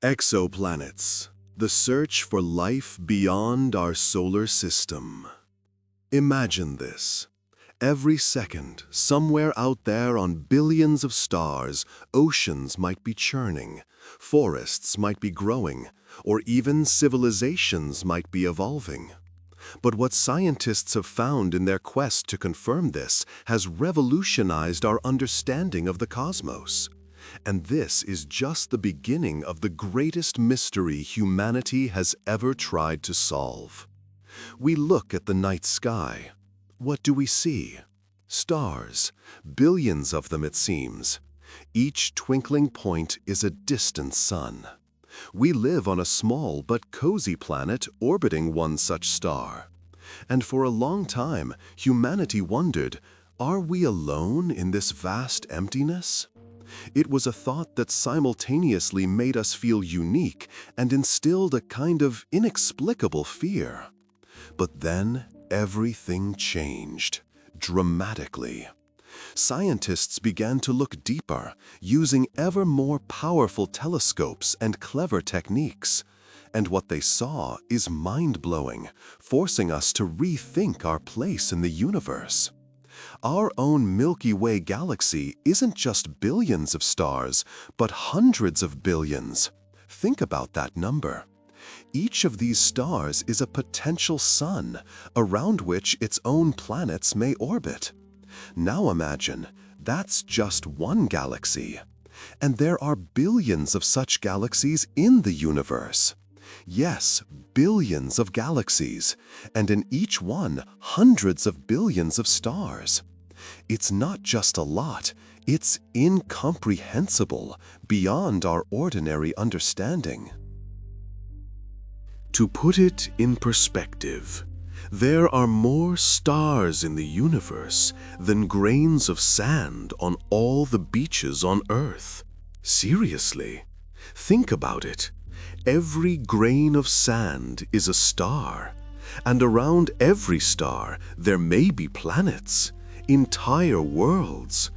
Exoplanets, the search for life beyond our solar system. Imagine this. Every second, somewhere out there on billions of stars, oceans might be churning, forests might be growing, or even civilizations might be evolving. But what scientists have found in their quest to confirm this has revolutionized our understanding of the cosmos. And this is just the beginning of the greatest mystery humanity has ever tried to solve. We look at the night sky. What do we see? Stars, billions of them it seems. Each twinkling point is a distant sun. We live on a small but cozy planet orbiting one such star. And for a long time, humanity wondered, are we alone in this vast emptiness? It was a thought that simultaneously made us feel unique and instilled a kind of inexplicable fear. But then everything changed, dramatically. Scientists began to look deeper, using ever more powerful telescopes and clever techniques. And what they saw is mind-blowing, forcing us to rethink our place in the universe. Our own Milky Way galaxy isn't just billions of stars, but hundreds of billions. Think about that number. Each of these stars is a potential sun, around which its own planets may orbit. Now imagine, that's just one galaxy. And there are billions of such galaxies in the universe. Yes, billions of galaxies, and in each one, hundreds of billions of stars. It's not just a lot, it's incomprehensible, beyond our ordinary understanding. To put it in perspective, there are more stars in the universe than grains of sand on all the beaches on Earth. Seriously, think about it. Every grain of sand is a star, and around every star there may be planets, entire worlds,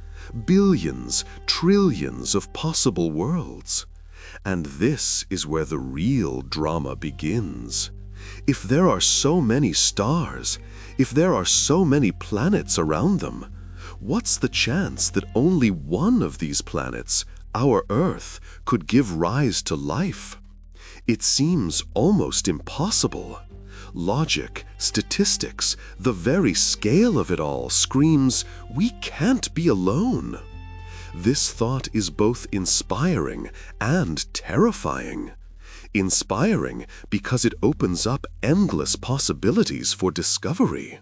billions, trillions of possible worlds. And this is where the real drama begins. If there are so many stars, if there are so many planets around them, what's the chance that only one of these planets, our Earth, could give rise to life? It seems almost impossible. Logic, statistics, the very scale of it all screams, we can't be alone. This thought is both inspiring and terrifying. Inspiring because it opens up endless possibilities for discovery.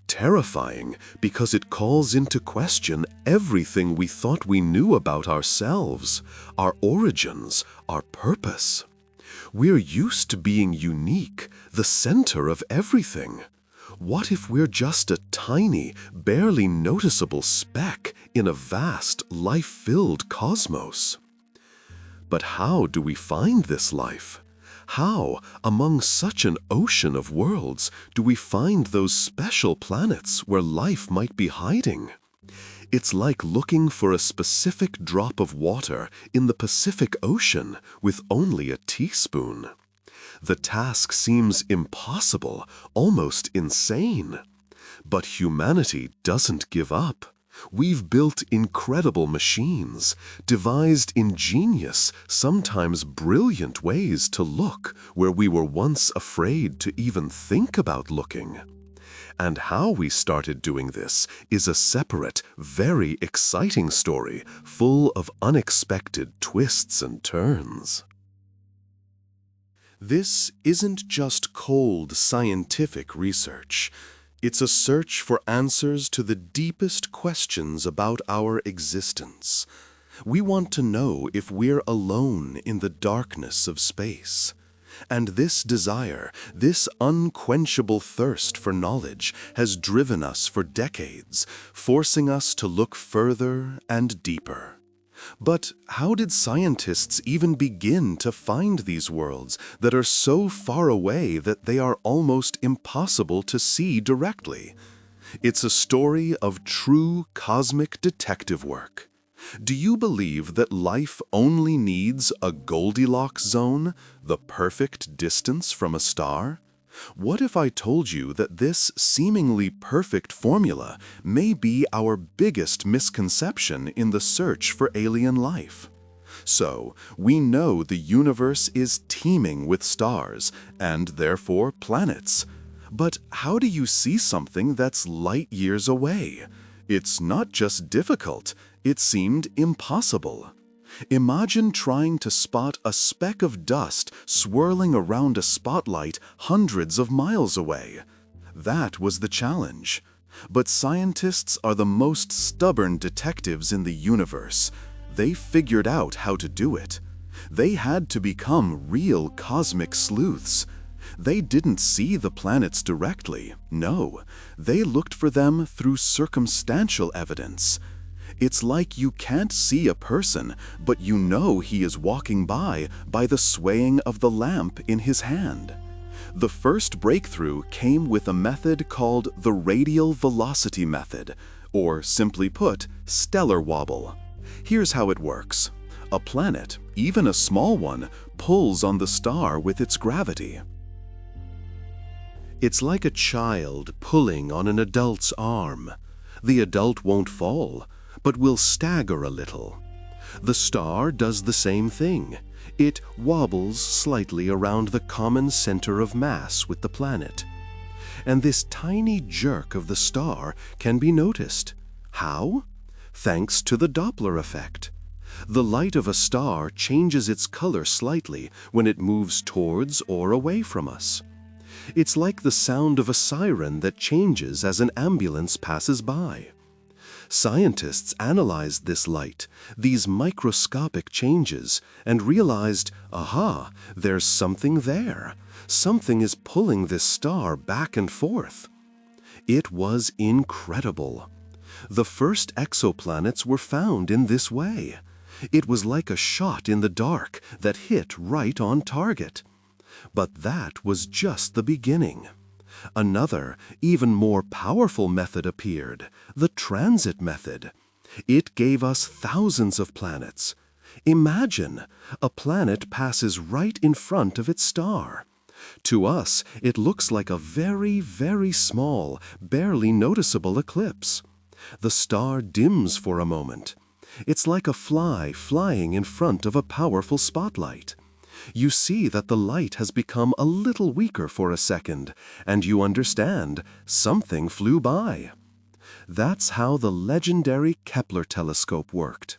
Terrifying because it calls into question everything we thought we knew about ourselves, our origins, our purpose. We're used to being unique, the center of everything. What if we're just a tiny, barely noticeable speck in a vast, life-filled cosmos? But how do we find this life? How, among such an ocean of worlds, do we find those special planets where life might be hiding? It's like looking for a specific drop of water in the Pacific Ocean with only a teaspoon. The task seems impossible, almost insane. But humanity doesn't give up. We've built incredible machines, devised ingenious, sometimes brilliant ways to look where we were once afraid to even think about looking. And how we started doing this is a separate, very exciting story full of unexpected twists and turns. This isn't just cold scientific research. It's a search for answers to the deepest questions about our existence. We want to know if we're alone in the darkness of space. And this desire, this unquenchable thirst for knowledge has driven us for decades, forcing us to look further and deeper. But how did scientists even begin to find these worlds that are so far away that they are almost impossible to see directly? It's a story of true cosmic detective work. Do you believe that life only needs a Goldilocks zone, the perfect distance from a star? What if I told you that this seemingly perfect formula may be our biggest misconception in the search for alien life? So, we know the universe is teeming with stars, and therefore planets. But how do you see something that's light years away? It's not just difficult, it seemed impossible. Imagine trying to spot a speck of dust swirling around a spotlight hundreds of miles away. That was the challenge. But scientists are the most stubborn detectives in the universe. They figured out how to do it. They had to become real cosmic sleuths. They didn't see the planets directly, no. They looked for them through circumstantial evidence. It's like you can't see a person, but you know he is walking by the swaying of the lamp in his hand. The first breakthrough came with a method called the Radial Velocity Method, or simply put, stellar wobble. Here's how it works. A planet, even a small one, pulls on the star with its gravity. It's like a child pulling on an adult's arm. The adult won't fall, but will stagger a little. The star does the same thing. It wobbles slightly around the common center of mass with the planet. And this tiny jerk of the star can be noticed. How? Thanks to the Doppler effect. The light of a star changes its color slightly when it moves towards or away from us. It's like the sound of a siren that changes as an ambulance passes by. Scientists analyzed this light, these microscopic changes, and realized, aha, there's something there. Something is pulling this star back and forth. It was incredible. The first exoplanets were found in this way. It was like a shot in the dark that hit right on target. But that was just the beginning. Another, even more powerful method appeared, the transit method. It gave us thousands of planets. Imagine, a planet passes right in front of its star. To us, it looks like a very, very small, barely noticeable eclipse. The star dims for a moment. It's like a fly flying in front of a powerful spotlight. You see that the light has become a little weaker for a second, and you understand something flew by. That's how the legendary Kepler telescope worked.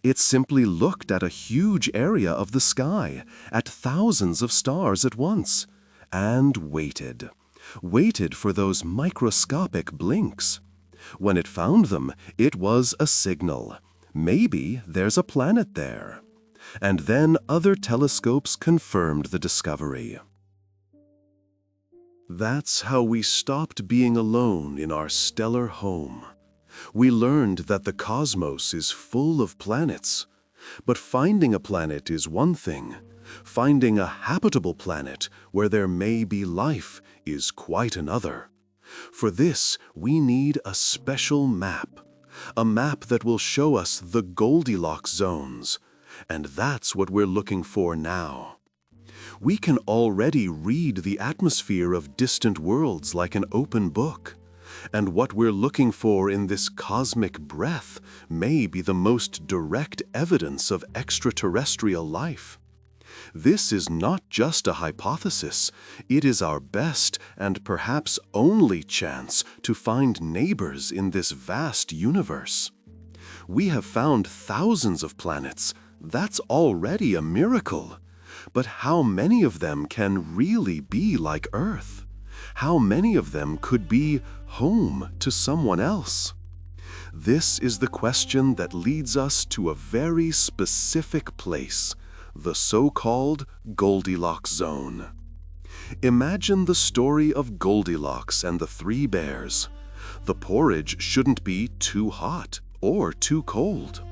It simply looked at a huge area of the sky, at thousands of stars at once, and waited. Waited for those microscopic blinks. When it found them, it was a signal. Maybe there's a planet there. And then other telescopes confirmed the discovery. That's how we stopped being alone in our stellar home. We learned that the cosmos is full of planets. But finding a planet is one thing. Finding a habitable planet where there may be life is quite another. For this, we need a special map. A map that will show us the Goldilocks zones. And that's what we're looking for now. We can already read the atmosphere of distant worlds like an open book. And what we're looking for in this cosmic breath may be the most direct evidence of extraterrestrial life. This is not just a hypothesis, it is our best and perhaps only chance to find neighbors in this vast universe. We have found thousands of planets. That's already a miracle. But how many of them can really be like Earth? How many of them could be home to someone else? This is the question that leads us to a very specific place, the so-called Goldilocks Zone. Imagine the story of Goldilocks and the three bears. The porridge shouldn't be too hot or too cold.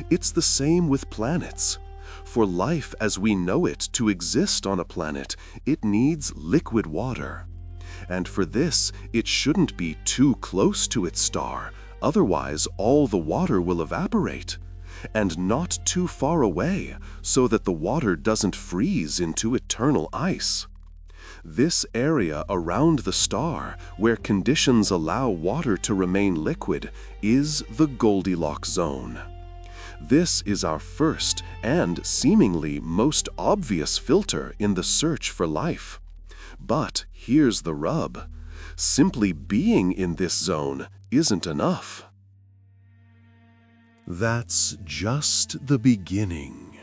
It's the same with planets. For life as we know it to exist on a planet, it needs liquid water. And for this, it shouldn't be too close to its star, otherwise all the water will evaporate. and not too far away so that the water doesn't freeze into eternal ice. This area around the star, where conditions allow water to remain liquid, is the Goldilocks Zone. This is our first and seemingly most obvious filter in the search for life. But here's the rub. Simply being in this zone isn't enough. That's just the beginning.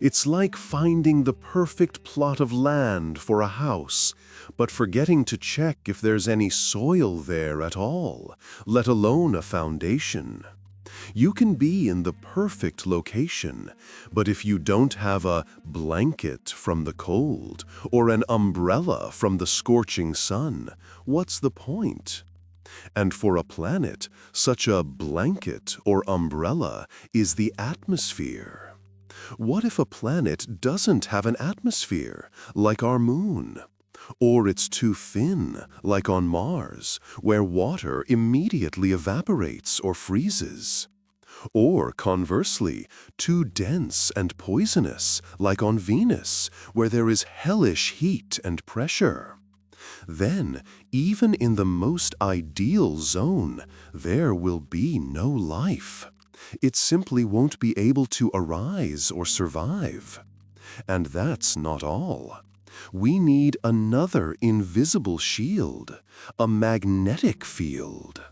It's like finding the perfect plot of land for a house, but forgetting to check if there's any soil there at all, let alone a foundation. You can be in the perfect location, but if you don't have a blanket from the cold or an umbrella from the scorching sun, what's the point? And for a planet, such a blanket or umbrella is the atmosphere. What if a planet doesn't have an atmosphere, like our moon? Or it's too thin, like on Mars, where water immediately evaporates or freezes? Or, conversely, too dense and poisonous, like on Venus, where there is hellish heat and pressure? Then, even in the most ideal zone, there will be no life. It simply won't be able to arise or survive. And that's not all. We need another invisible shield, a magnetic field.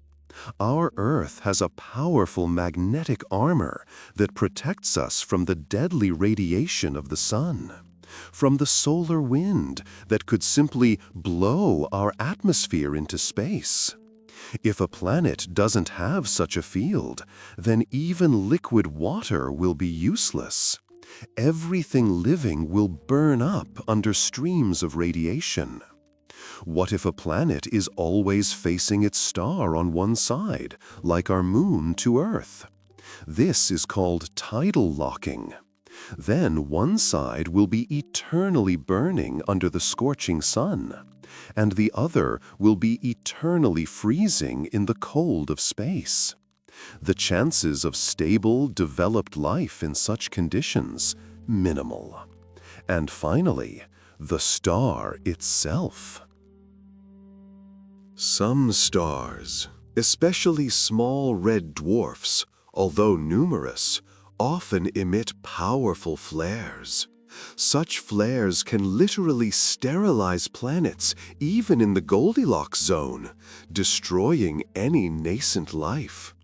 Our Earth has a powerful magnetic armor that protects us from the deadly radiation of the sun, from the solar wind that could simply blow our atmosphere into space. If a planet doesn't have such a field, then even liquid water will be useless. Everything living will burn up under streams of radiation. What if a planet is always facing its star on one side, like our moon to Earth? This is called tidal locking. Then one side will be eternally burning under the scorching sun, and the other will be eternally freezing in the cold of space. The chances of stable, developed life in such conditions, minimal. And finally, the star itself. Some stars, especially small red dwarfs, although numerous, often emit powerful flares. Such flares can literally sterilize planets even in the Goldilocks zone, destroying any nascent life.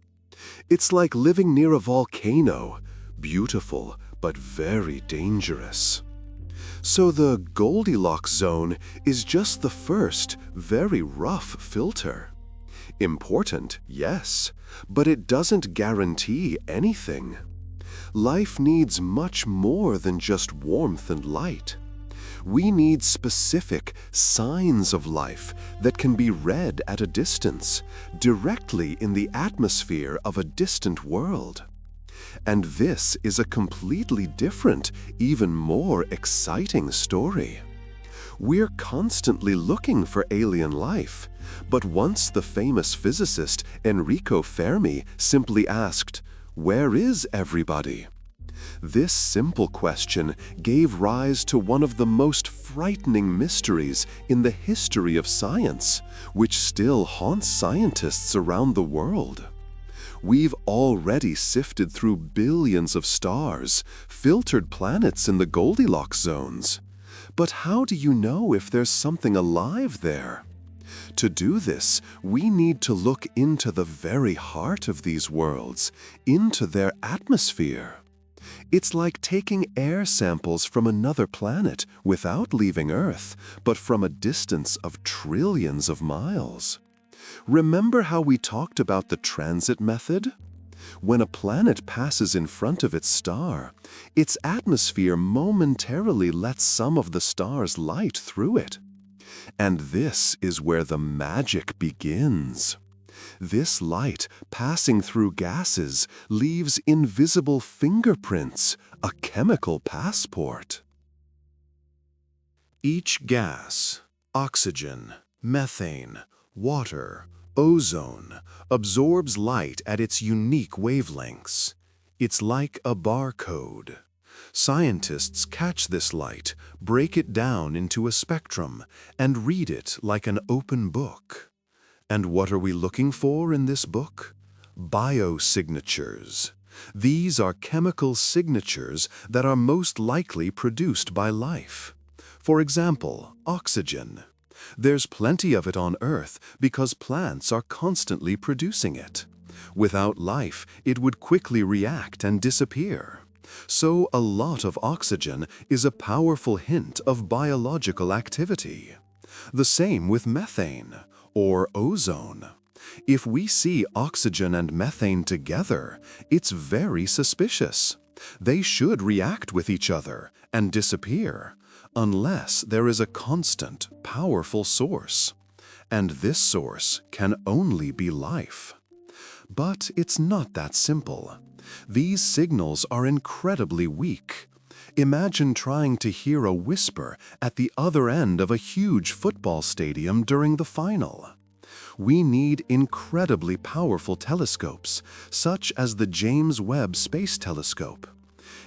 It's like living near a volcano, beautiful but very dangerous. So the Goldilocks zone is just the first, very rough filter. Important, yes, but it doesn't guarantee anything. Life needs much more than just warmth and light. We need specific signs of life that can be read at a distance, directly in the atmosphere of a distant world. And this is a completely different, even more exciting story. We're constantly looking for alien life, but once the famous physicist Enrico Fermi simply asked, "Where is everybody?" This simple question gave rise to one of the most frightening mysteries in the history of science, which still haunts scientists around the world. We've already sifted through billions of stars, filtered planets in the Goldilocks zones. But how do you know if there's something alive there? To do this, we need to look into the very heart of these worlds, into their atmosphere. It's like taking air samples from another planet without leaving Earth, but from a distance of trillions of miles. Remember how we talked about the transit method? When a planet passes in front of its star, its atmosphere momentarily lets some of the star's light through it. And this is where the magic begins. This light, passing through gases, leaves invisible fingerprints, a chemical passport. Each gas, oxygen, methane, water, ozone, absorbs light at its unique wavelengths. It's like a barcode. Scientists catch this light, break it down into a spectrum, and read it like an open book. And what are we looking for in this book? Biosignatures. These are chemical signatures that are most likely produced by life. For example, oxygen. There's plenty of it on Earth because plants are constantly producing it. Without life, it would quickly react and disappear. So a lot of oxygen is a powerful hint of biological activity. The same with methane, or ozone. If we see oxygen and methane together, it's very suspicious. They should react with each other and disappear, unless there is a constant, powerful source. And this source can only be life. But it's not that simple. These signals are incredibly weak. Imagine trying to hear a whisper at the other end of a huge football stadium during the final. We need incredibly powerful telescopes, such as the James Webb Space Telescope.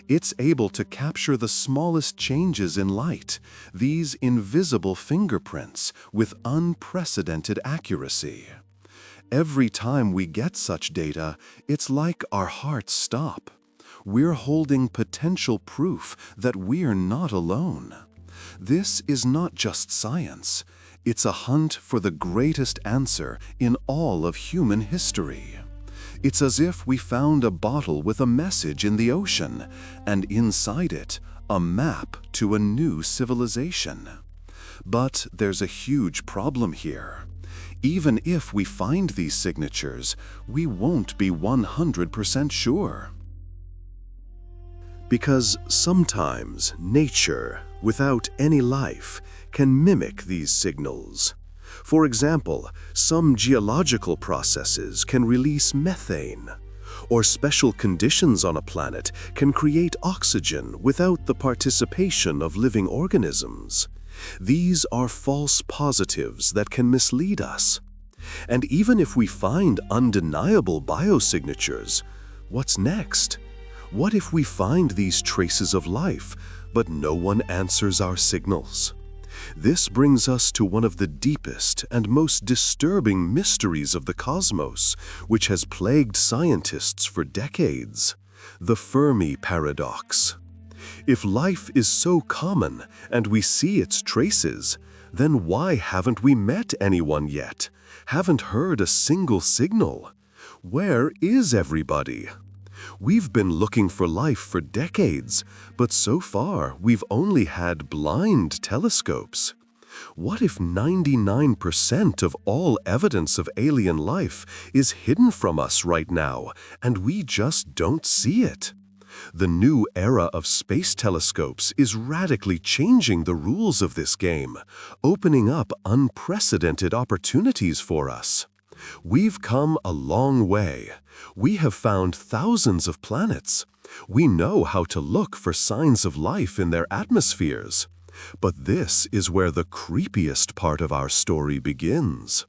It's able to capture the smallest changes in light, these invisible fingerprints, with unprecedented accuracy. Every time we get such data, it's like our hearts stop. We're holding potential proof that we're not alone. This is not just science. It's a hunt for the greatest answer in all of human history. It's as if we found a bottle with a message in the ocean, and inside it, a map to a new civilization. But there's a huge problem here. Even if we find these signatures, we won't be 100% sure. Because sometimes nature, without any life, can mimic these signals. For example, some geological processes can release methane, or special conditions on a planet can create oxygen without the participation of living organisms. These are false positives that can mislead us. And even if we find undeniable biosignatures, what's next? What if we find these traces of life, but no one answers our signals? This brings us to one of the deepest and most disturbing mysteries of the cosmos, which has plagued scientists for decades: the Fermi Paradox. If life is so common and we see its traces, then why haven't we met anyone yet? Haven't heard a single signal? Where is everybody? We've been looking for life for decades, but so far we've only had blind telescopes. What if 99% of all evidence of alien life is hidden from us right now, and we just don't see it? The new era of space telescopes is radically changing the rules of this game, opening up unprecedented opportunities for us. We've come a long way. We have found thousands of planets. We know how to look for signs of life in their atmospheres. But this is where the creepiest part of our story begins.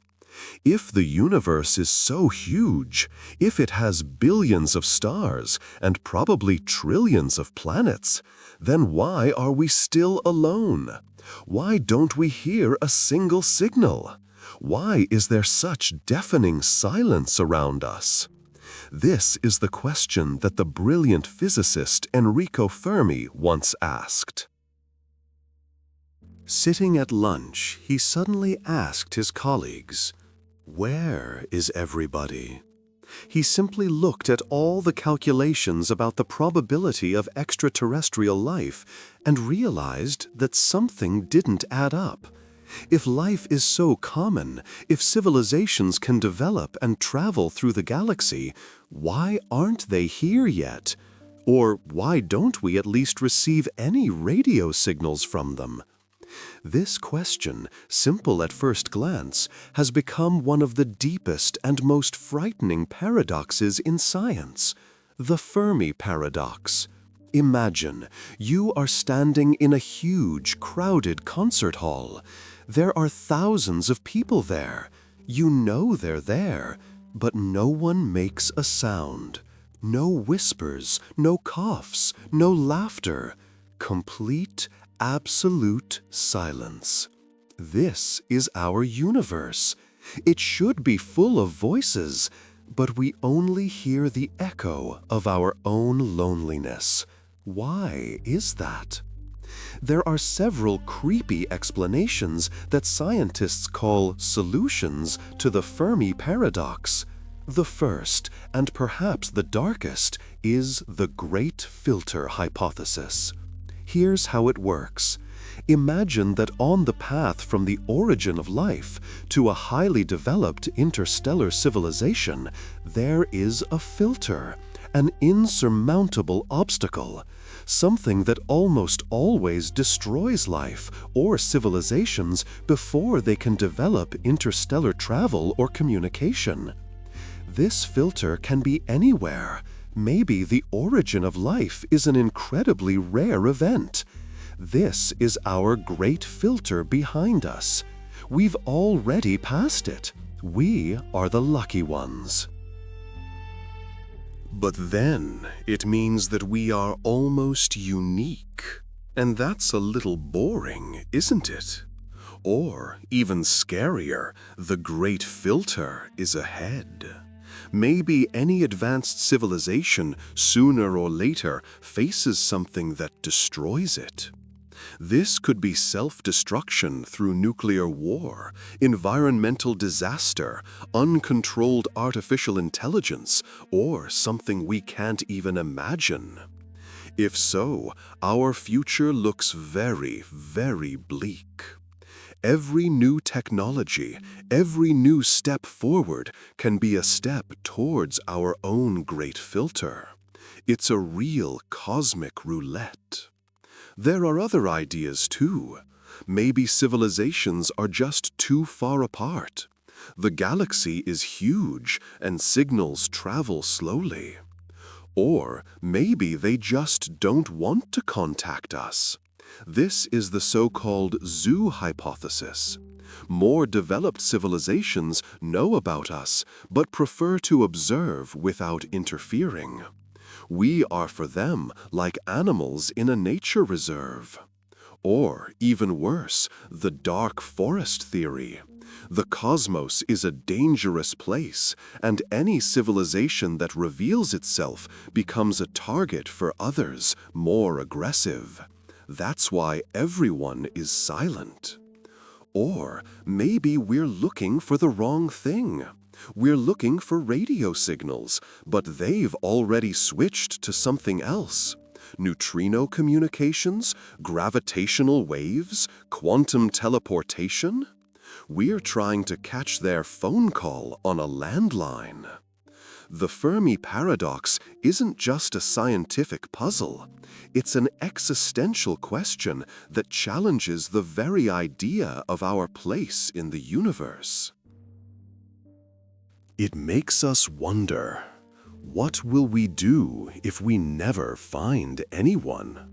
If the universe is so huge, if it has billions of stars and probably trillions of planets, then why are we still alone? Why don't we hear a single signal? Why is there such deafening silence around us? This is the question that the brilliant physicist Enrico Fermi once asked. Sitting at lunch, he suddenly asked his colleagues, "Where is everybody?" He simply looked at all the calculations about the probability of extraterrestrial life and realized that something didn't add up. If life is so common, if civilizations can develop and travel through the galaxy, why aren't they here yet? Or why don't we at least receive any radio signals from them? This question, simple at first glance, has become one of the deepest and most frightening paradoxes in science, the Fermi Paradox. Imagine, you are standing in a huge, crowded concert hall. There are thousands of people there. You know they're there, but no one makes a sound. No whispers, no coughs, no laughter. Complete, absolute silence. This is our universe. It should be full of voices, but we only hear the echo of our own loneliness. Why is that? There are several creepy explanations that scientists call solutions to the Fermi Paradox. The first, and perhaps the darkest, is the Great Filter hypothesis. Here's how it works. Imagine that on the path from the origin of life to a highly developed interstellar civilization, there is a filter, an insurmountable obstacle, something that almost always destroys life or civilizations before they can develop interstellar travel or communication. This filter can be anywhere. Maybe the origin of life is an incredibly rare event. This is our great filter behind us. We've already passed it. We are the lucky ones. But then it means that we are almost unique. And that's a little boring, isn't it? Or, even scarier, the great filter is ahead. Maybe any advanced civilization, sooner or later, faces something that destroys it. This could be self-destruction through nuclear war, environmental disaster, uncontrolled artificial intelligence, or something we can't even imagine. If so, our future looks very, very bleak. Every new technology, every new step forward can be a step towards our own great filter. It's a real cosmic roulette. There are other ideas too. Maybe civilizations are just too far apart. The galaxy is huge and signals travel slowly. Or maybe they just don't want to contact us. This is the so-called zoo hypothesis. More developed civilizations know about us, but prefer to observe without interfering. We are for them like animals in a nature reserve. Or, even worse, the dark forest theory. The cosmos is a dangerous place, and any civilization that reveals itself becomes a target for others, more aggressive. That's why everyone is silent. Or maybe we're looking for the wrong thing. We're looking for radio signals, but they've already switched to something else. Neutrino communications, gravitational waves, quantum teleportation? We're trying to catch their phone call on a landline. The Fermi Paradox isn't just a scientific puzzle. It's an existential question that challenges the very idea of our place in the universe. It makes us wonder, what will we do if we never find anyone?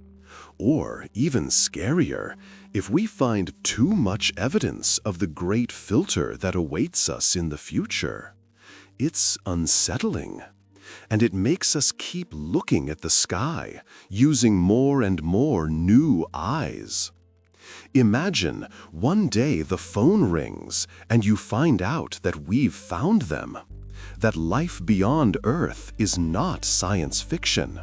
Or, even scarier, if we find too much evidence of the great filter that awaits us in the future? It's unsettling, and it makes us keep looking at the sky, using more and more new eyes. Imagine one day the phone rings and you find out that we've found them, that life beyond Earth is not science fiction.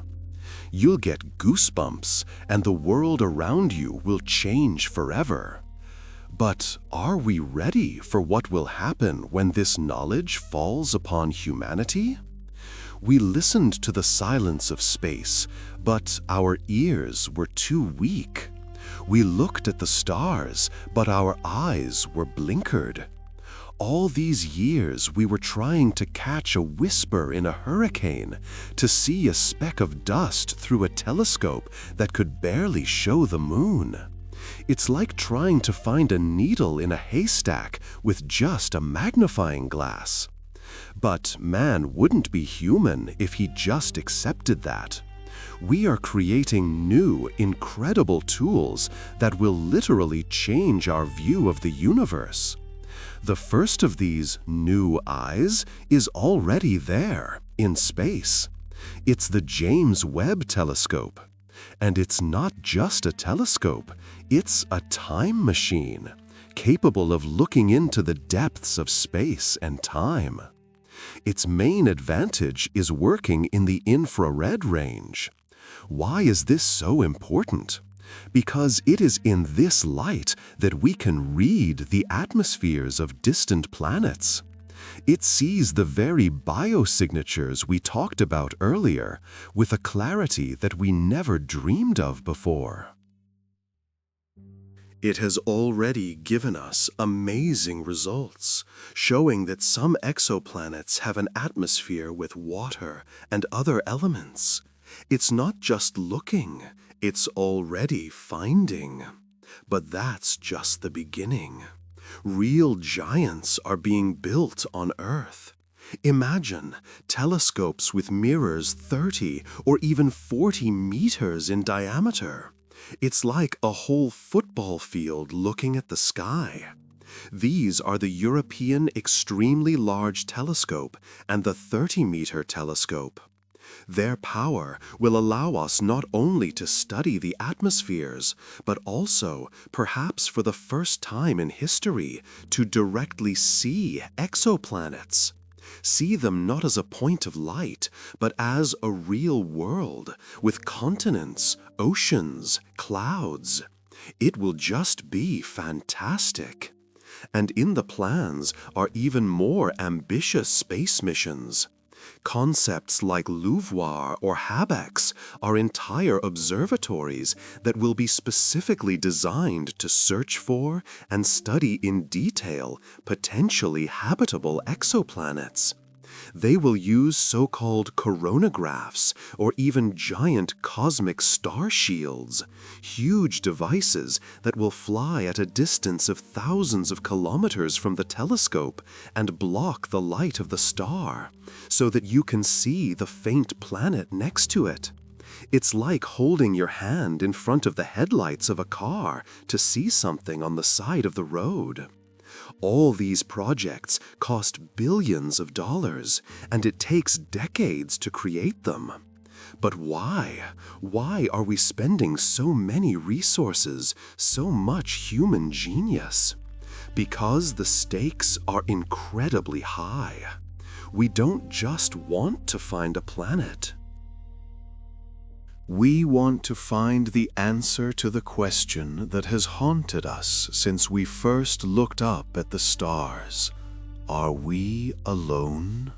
You'll get goosebumps, and the world around you will change forever. But are we ready for what will happen when this knowledge falls upon humanity? We listened to the silence of space, but our ears were too weak. We looked at the stars, but our eyes were blinkered. All these years we were trying to catch a whisper in a hurricane, to see a speck of dust through a telescope that could barely show the moon. It's like trying to find a needle in a haystack with just a magnifying glass. But man wouldn't be human if he just accepted that. We are creating new, incredible tools that will literally change our view of the universe. The first of these new eyes is already there, in space. It's the James Webb Telescope. And it's not just a telescope, it's a time machine, capable of looking into the depths of space and time. Its main advantage is working in the infrared range. Why is this so important? Because it is in this light that we can read the atmospheres of distant planets. It sees the very biosignatures we talked about earlier with a clarity that we never dreamed of before. It has already given us amazing results, showing that some exoplanets have an atmosphere with water and other elements. It's not just looking, it's already finding. But that's just the beginning. Real giants are being built on Earth. Imagine telescopes with mirrors 30 or even 40 meters in diameter. It's like a whole football field looking at the sky. These are the European Extremely Large Telescope and the 30-meter telescope. Their power will allow us not only to study the atmospheres, but also, perhaps for the first time in history, to directly see exoplanets. See them not as a point of light, but as a real world, with continents, oceans, clouds. It will just be fantastic. And in the plans are even more ambitious space missions. Concepts like LUVOIR or HABEX are entire observatories that will be specifically designed to search for and study in detail potentially habitable exoplanets. They will use so-called coronagraphs or even giant cosmic star shields, huge devices that will fly at a distance of thousands of kilometers from the telescope and block the light of the star, so that you can see the faint planet next to it. It's like holding your hand in front of the headlights of a car to see something on the side of the road. All these projects cost billions of dollars, and it takes decades to create them. But why? Why are we spending so many resources, so much human genius? Because the stakes are incredibly high. We don't just want to find a planet. We want to find the answer to the question that has haunted us since we first looked up at the stars. Are we alone?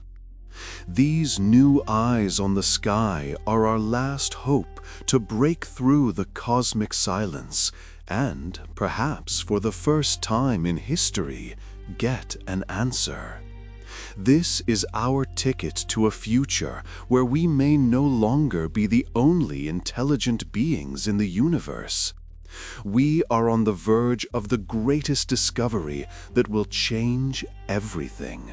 These new eyes on the sky are our last hope to break through the cosmic silence and, perhaps for the first time in history, get an answer. This is our ticket to a future where we may no longer be the only intelligent beings in the universe. We are on the verge of the greatest discovery that will change everything.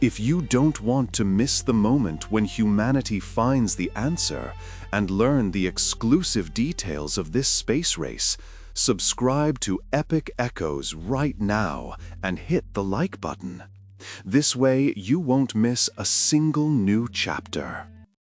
If you don't want to miss the moment when humanity finds the answer and learn the exclusive details of this space race, subscribe to Epic Echoes right now and hit the like button. This way, you won't miss a single new chapter.